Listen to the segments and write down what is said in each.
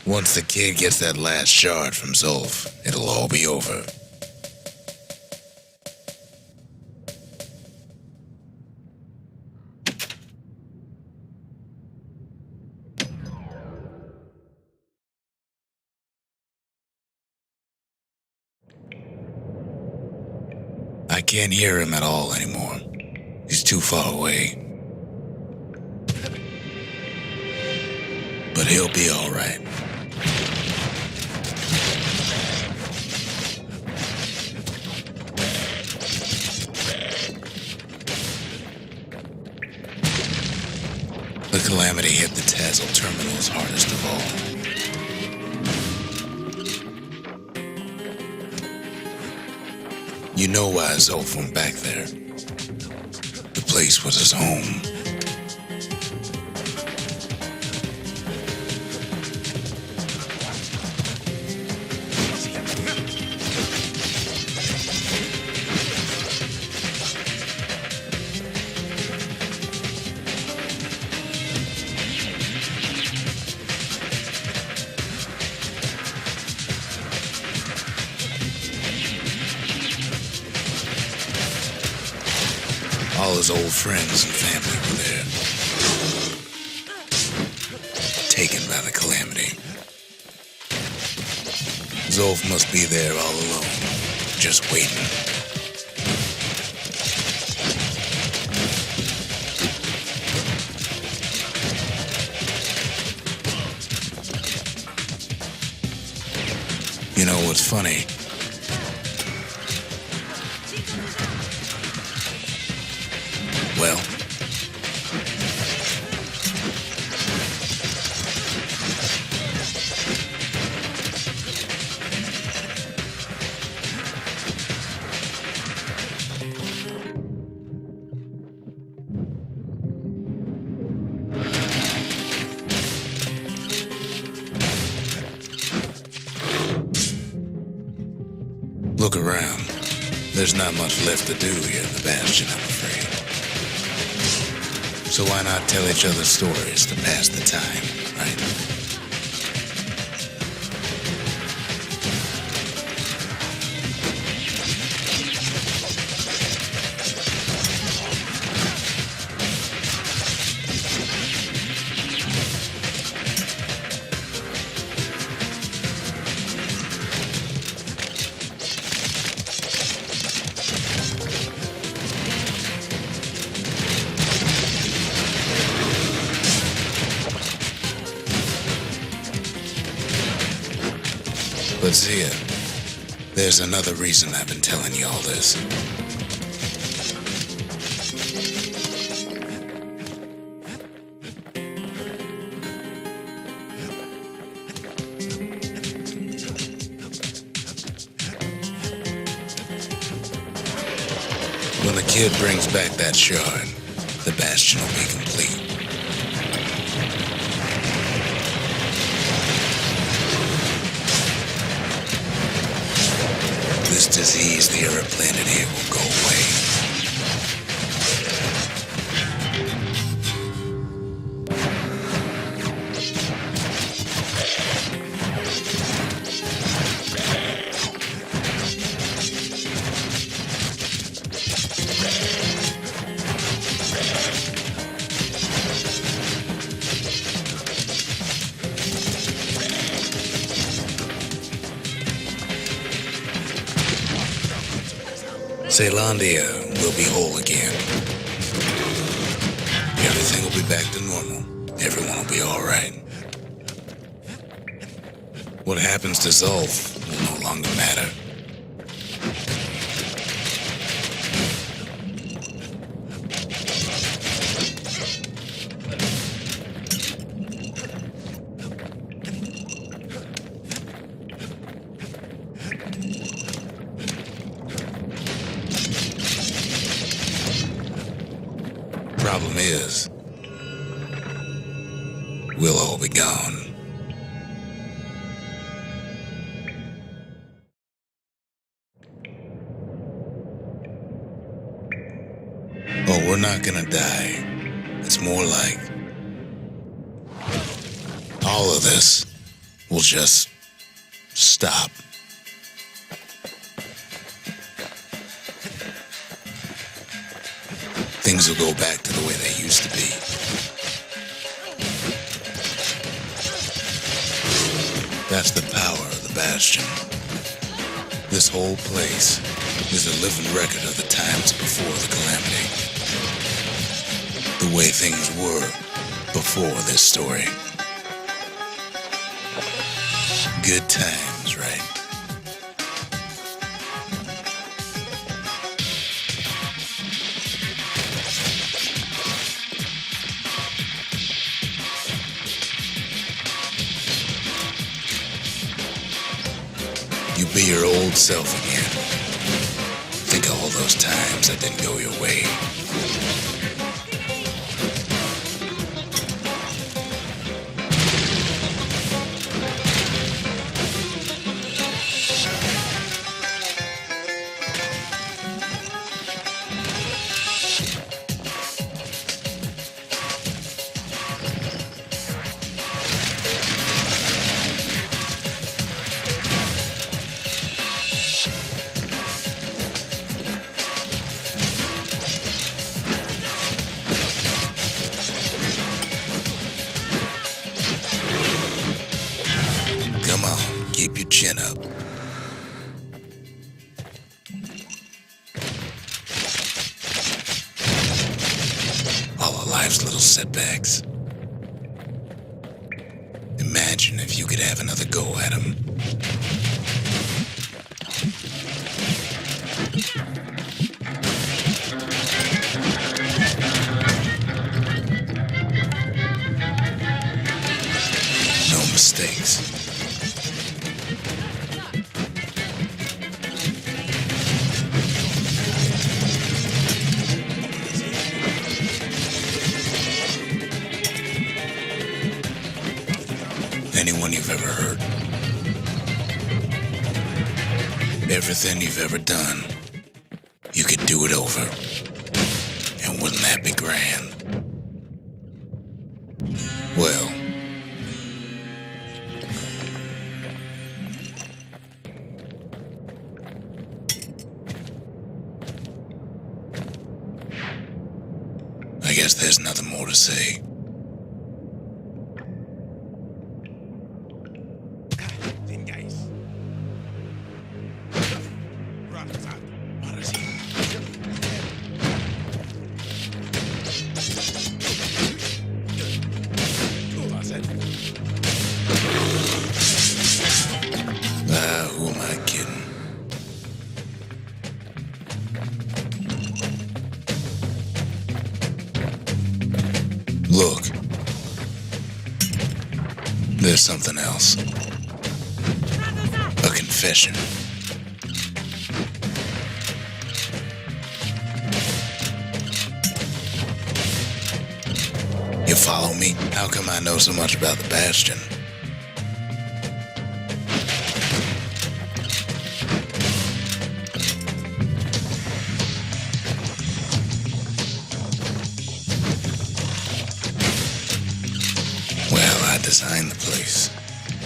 Once the kid gets that last shard from Zolf, it'll all be over. I can't hear him at all anymore. He's too far away. But he'll be all right. The Calamity hit the Tazzle terminals hardest of all. You know why Zolf went back there. The place was his home. All his old friends and family were there. Taken by the Calamity. Zolf must be there all alone, just waiting. You know what's funny? Well, look around. There's not much left to do here in the Bastion, I'm afraid. So why not tell each other stories to pass the time, right? But Zia, there's another reason I've been telling you all this. When the kid brings back that shard, the Bastion will be complete. This disease the Earth planet here will go away. Zealandia will be whole again. Everything will be back to normal. Everyone will be all right. What happens to Zolf will no longer matter. Problem is, we'll all be gone. Oh, we're not gonna die. It's more like all of this will just stop. Things will go back to the way they used to be. That's the power of the Bastion. This whole place is a living record of the times before the calamity. The way things were before this story. Good times, right? You be your old self again. Think of all those times that didn't go your way. Come on, keep your chin up. All of life's little setbacks. Imagine if you could have another go at them. No mistakes. Anyone you've ever hurt. Everything you've ever done. You could do it over. And wouldn't that be grand? Well, I guess there's nothing more to say. Who am I kidding? Look. There's something else. A confession. You follow me? How come I know so much about the Bastion? Well, I designed the place,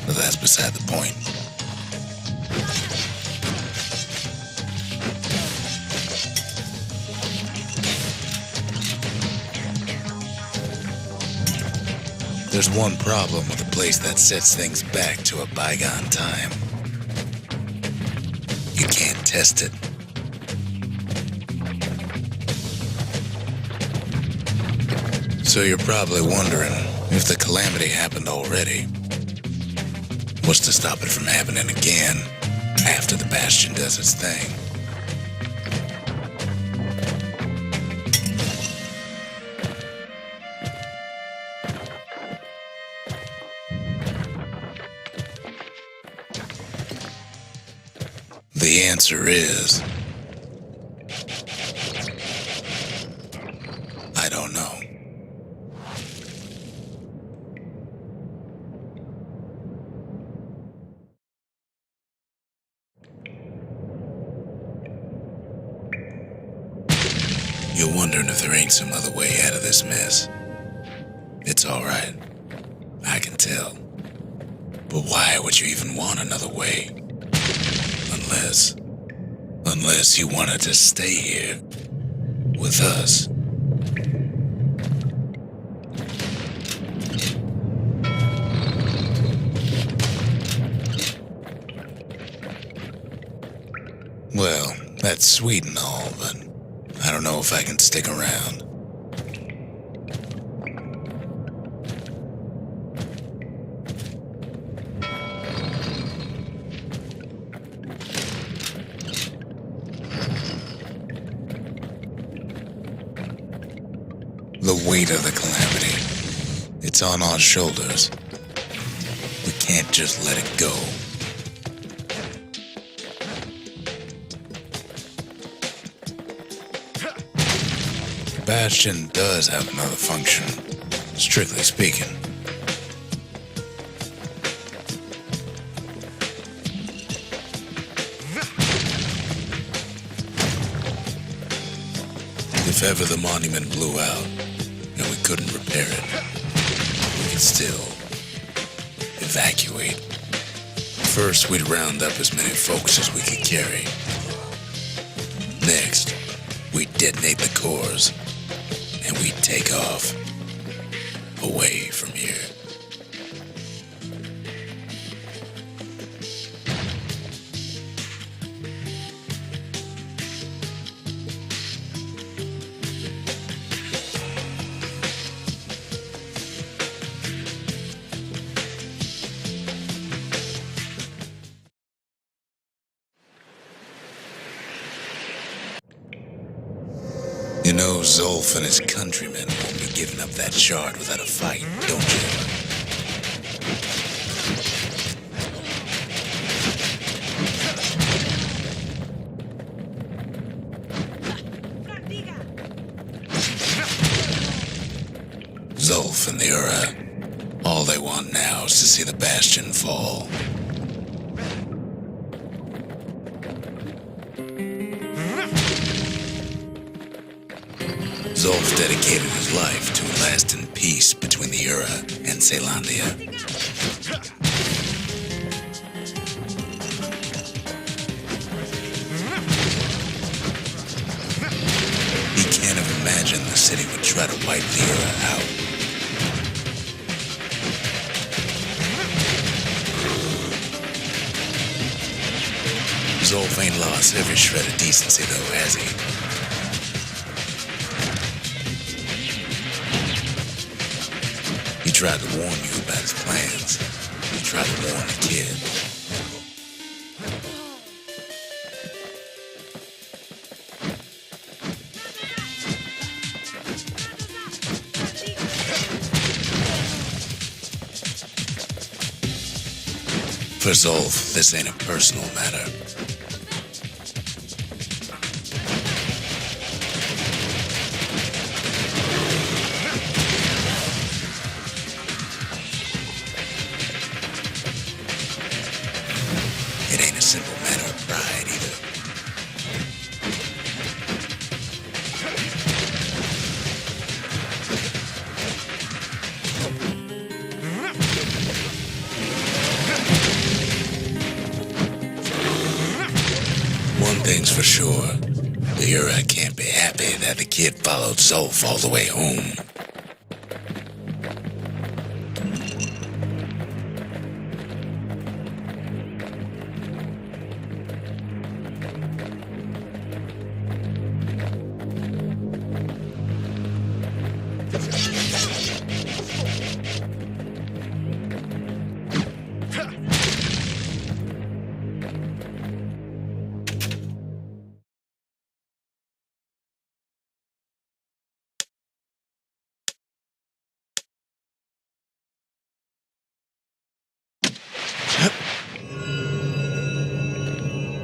but that's beside the point. There's one problem with a place that sets things back to a bygone time. You can't test it. So you're probably wondering if the calamity happened already. What's to stop it from happening again after the Bastion does its thing? The answer is, I don't know. You're wondering if there ain't some other way out of this mess. It's all right. I can tell. But why would you even want another way? Unless you wanted to stay here with us. Well, that's sweet and all, but I don't know if I can stick around. The weight of the calamity, it's on our shoulders. We can't just let it go. Bastion does have another function, strictly speaking. If ever the monument blew out and we couldn't repair it, we could still evacuate. First, we'd round up as many folks as we could carry. Next, we'd detonate the cores, and we'd take off away from here. You know Zolf and his countrymen won't be giving up that shard without a fight, don't you? Zolf and the Ura, all they want now is to see the Bastion fall. Zolf dedicated his life to a lasting peace between the Ura and Caelondia. He can't have imagined the city would try to wipe the Ura out. Zolf ain't lost every shred of decency though, has he? He tried to warn you about his plans. He tried to warn the kid. For Zolf, this ain't a personal matter. It ain't a simple matter of pride either. One thing's for sure, the Ura can't be happy that the kid followed Zolf all the way home.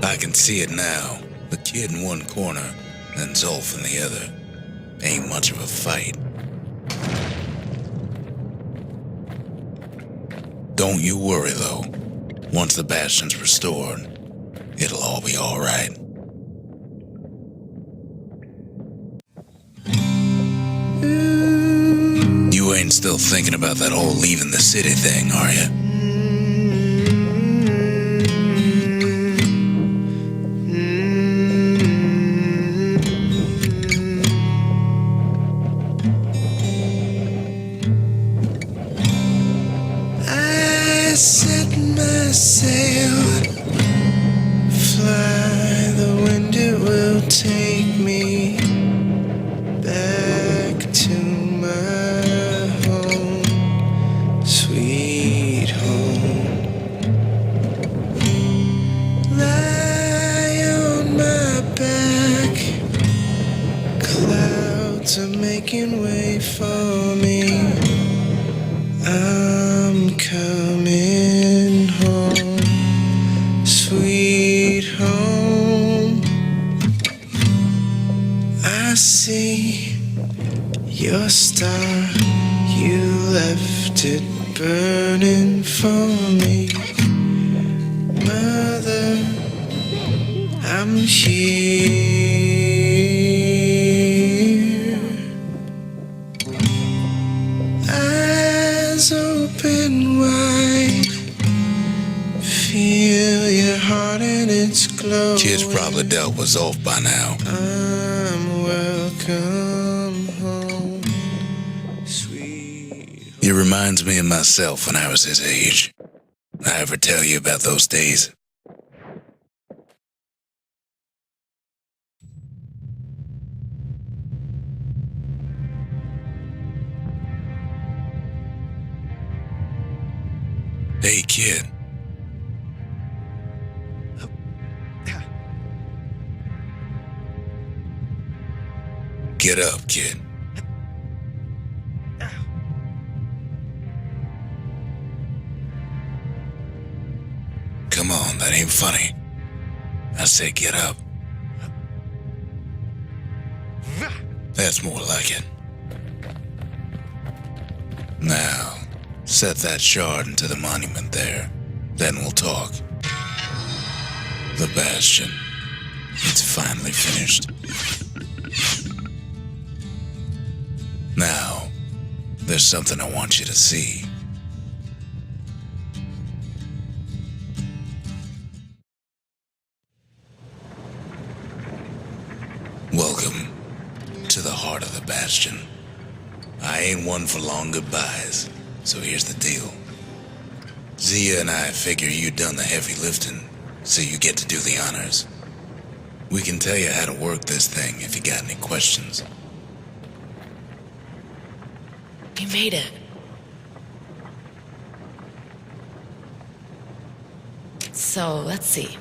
I can see it now. The kid in one corner, and Zolf in the other. Ain't much of a fight. Don't you worry, though. Once the Bastion's restored, it'll all be alright. You ain't still thinking about that whole leaving the city thing, are you? set my sail, fly, the wind it will take me back to my home, sweet home. Lie on my back, clouds are making way for me. I'm coming home, sweet home. I see your star, you left it burning for me. Mother, I'm here. Eyes open wide, feel your heart and its glow. Kid's probably dealt with Zolf by now. I'm welcome home, sweet. He reminds me of myself when I was his age. I ever tell you about those days? Hey, kid. Get up, kid. Come on, that ain't funny. I say get up. That's more like it. Now, set that shard into the monument there. Then we'll talk. The Bastion. It's finally finished. Now, there's something I want you to see. Welcome to the heart of the Bastion. I ain't one for long goodbyes, so here's the deal. Zia and I figure you done the heavy lifting, so you get to do the honors. We can tell you how to work this thing if you got any questions. You made it. So, let's see.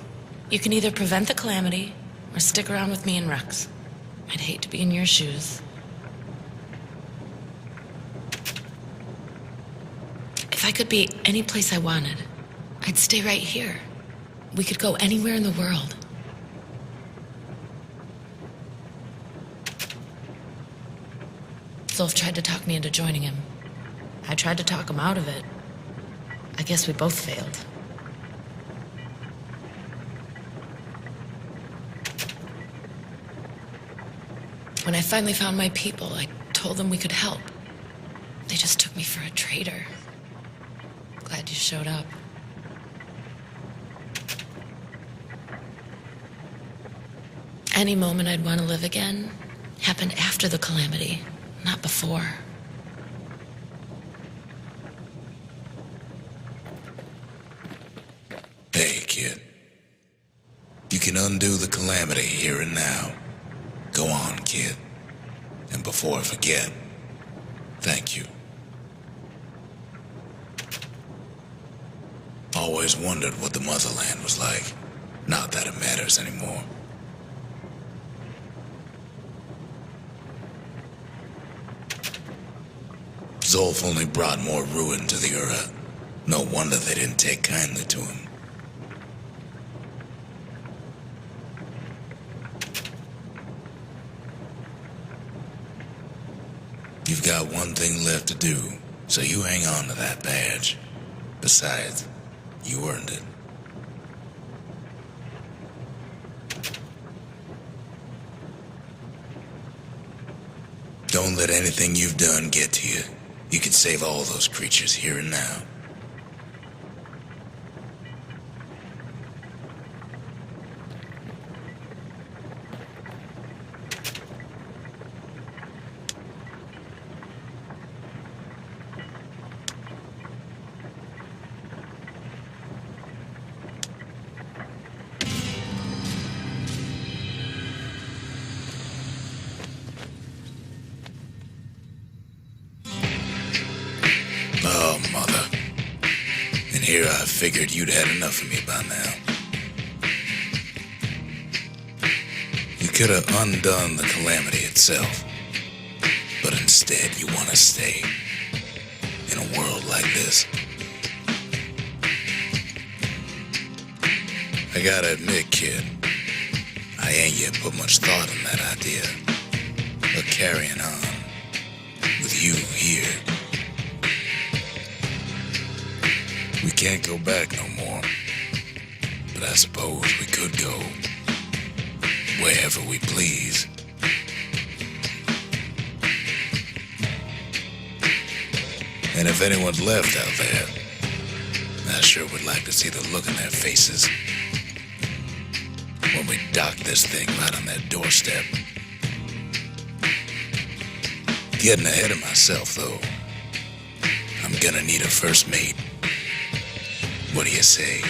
You can either prevent the calamity, or stick around with me and Rex. I'd hate to be in your shoes. If I could be any place I wanted, I'd stay right here. We could go anywhere in the world. Zolf tried to talk me into joining him. I tried to talk him out of it. I guess we both failed. When I finally found my people, I told them we could help. They just took me for a traitor. Glad you showed up. Any moment I'd want to live again happened after the calamity, not before. Hey, kid. You can undo the calamity here and now. Go on, kid. And before I forget, thank you. Always wondered what the motherland was like. Not that it matters anymore. Zolf only brought more ruin to the Ura. No wonder they didn't take kindly to him. You've got one thing left to do, so you hang on to that badge. Besides, you earned it. Don't let anything you've done get to you. You can save all those creatures here and now. And here I figured you'd had enough of me by now. You could have undone the calamity itself, but instead you want to stay in a world like this. I gotta admit, kid, I ain't yet put much thought in that idea of carrying on with you here. We can't go back no more, but I suppose we could go wherever we please. And if anyone's left out there, I sure would like to see the look in their faces when we dock this thing right on their doorstep. Getting ahead of myself, though. I'm gonna need a first mate. What do you say?